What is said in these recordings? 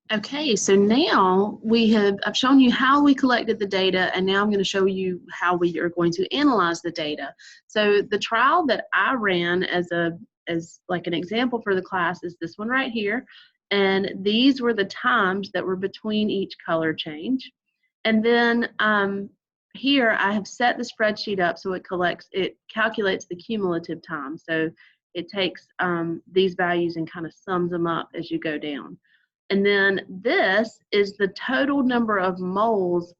Okay, so now I've shown you how we collected the data, and now I'm going to show you how we are going to analyze the data. So the trial that I ran as like an example for the class is this one right here. And these were the times that were between each color change. And then here I have set the spreadsheet up so it calculates the cumulative time. So it takes these values and kind of sums them up as you go down. And then this is the total number of moles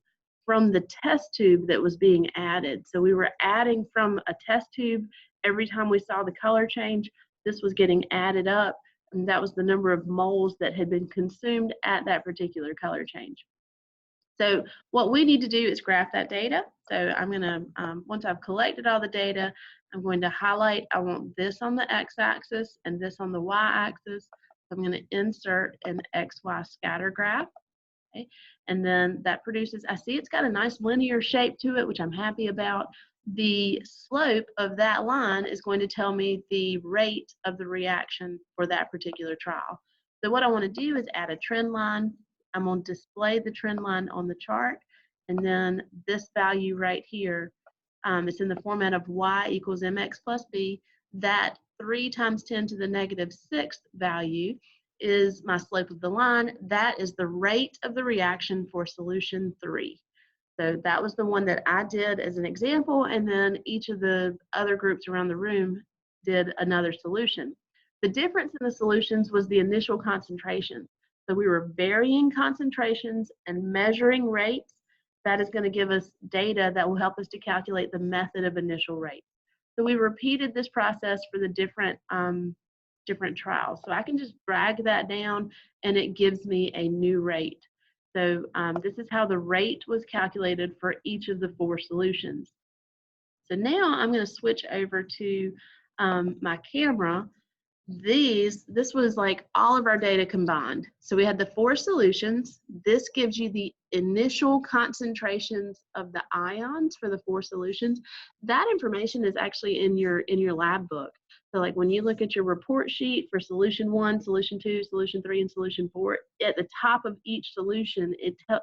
from the test tube that was being added. So we were adding from a test tube every time we saw the color change. This was getting added up, and that was the number of moles that had been consumed at that particular color change. So what we need to do is graph that data. So I'm going to, once I've collected all the data, I'm going to highlight, I want this on the x-axis and this on the y-axis. I'm going to insert an XY scatter graph. Okay? And then that produces, I see it's got a nice linear shape to it, which I'm happy about. The slope of that line is going to tell me the rate of the reaction for that particular trial. So what I want to do is add a trend line. I'm going to display the trend line on the chart. And then this value right here, it's in the format of y equals mx plus b. That 3 times 10 to the negative 6th value is my slope of the line. That is the rate of the reaction for solution 3. So that was the one that I did as an example, and then each of the other groups around the room did another solution. The difference in the solutions was the initial concentration. So we were varying concentrations and measuring rates. That is going to give us data that will help us to calculate the method of initial rate. So we repeated this process for the different trials. So I can just drag that down and it gives me a new rate. So this is how the rate was calculated for each of the 4 solutions. So now I'm going to switch over to my camera. This was like all of our data combined. So we had the 4 solutions. This gives you the initial concentrations of the ions for the 4 solutions. That information is actually in your lab book. So like when you look at your report sheet for solution 1, solution 2, solution 3, and solution 4, at the top of each solution,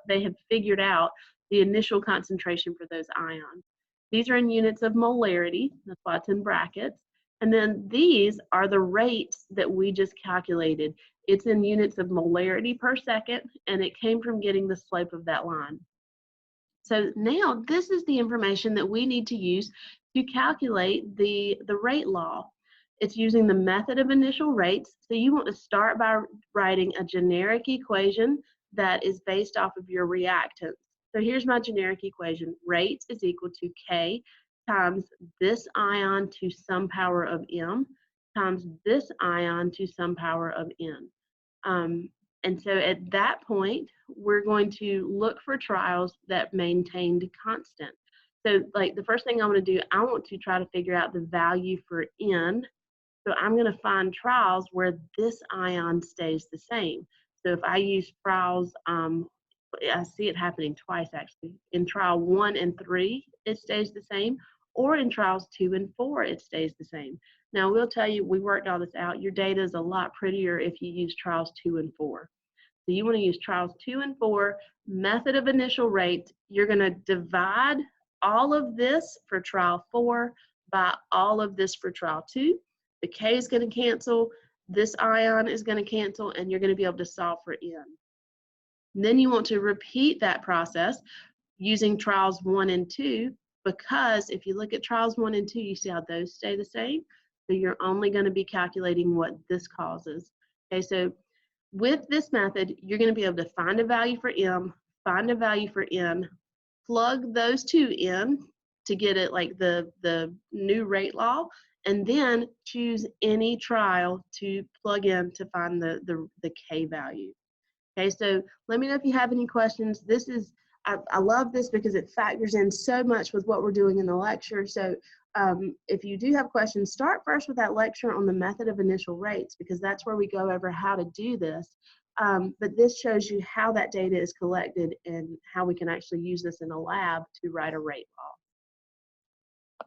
they have figured out the initial concentration for those ions. These are in units of molarity. That's why it's in brackets. And then these are the rates that we just calculated. It's in units of molarity per second, and it came from getting the slope of that line. So now this is the information that we need to use to calculate the rate law. It's using the method of initial rates. So you want to start by writing a generic equation that is based off of your reactants. So here's my generic equation. Rate is equal to K times this ion to some power of m times this ion to some power of n. And so at that point, we're going to look for trials that maintained constant. So like the first thing I want to do, I want to try to figure out the value for n. So I'm going to find trials where this ion stays the same. So if I use trials, I see it happening twice actually. In trial 1 and 3, it stays the same, or in trials 2 and 4, it stays the same. Now we'll tell you, we worked all this out. Your data is a lot prettier if you use trials 2 and 4. So you want to use trials 2 and 4, method of initial rate. You're going to divide all of this for trial 4 by all of this for trial 2. The K is going to cancel, this ion is going to cancel, and you're going to be able to solve for n. And then you want to repeat that process using trials 1 and 2, because if you look at trials 1 and 2, you see how those stay the same. So you're only going to be calculating what this causes. Okay, so with this method, you're going to be able to find a value for m, find a value for n, plug those two in to get it like the new rate law, and then choose any trial to plug in to find the K value. Okay, so let me know if you have any questions. This is, I love this because it factors in so much with what we're doing in the lecture. So if you do have questions, start first with that lecture on the method of initial rates, because that's where we go over how to do this. But this shows you how that data is collected and how we can actually use this in a lab to write a rate law.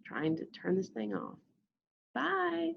Trying to turn this thing off. Bye.